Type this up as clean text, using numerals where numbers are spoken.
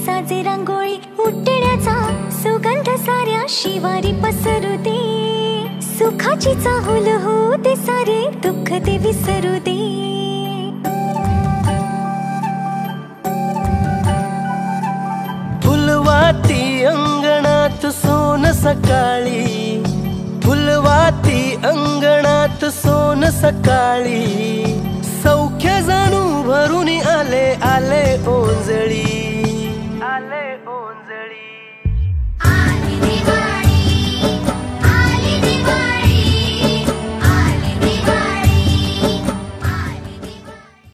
साजे रांगोळी उठण्याचा सुगंध साऱ्या शिवारी पसरू दे. सुखाची चाहुल हो दे सारे दुःख ते विसरू दे. फुलवाती अंगणात सोन सकाळी, फुलवाती अंगणात सोन सकाळी. सौख्य जाणू भरून आले आले ओंजळी.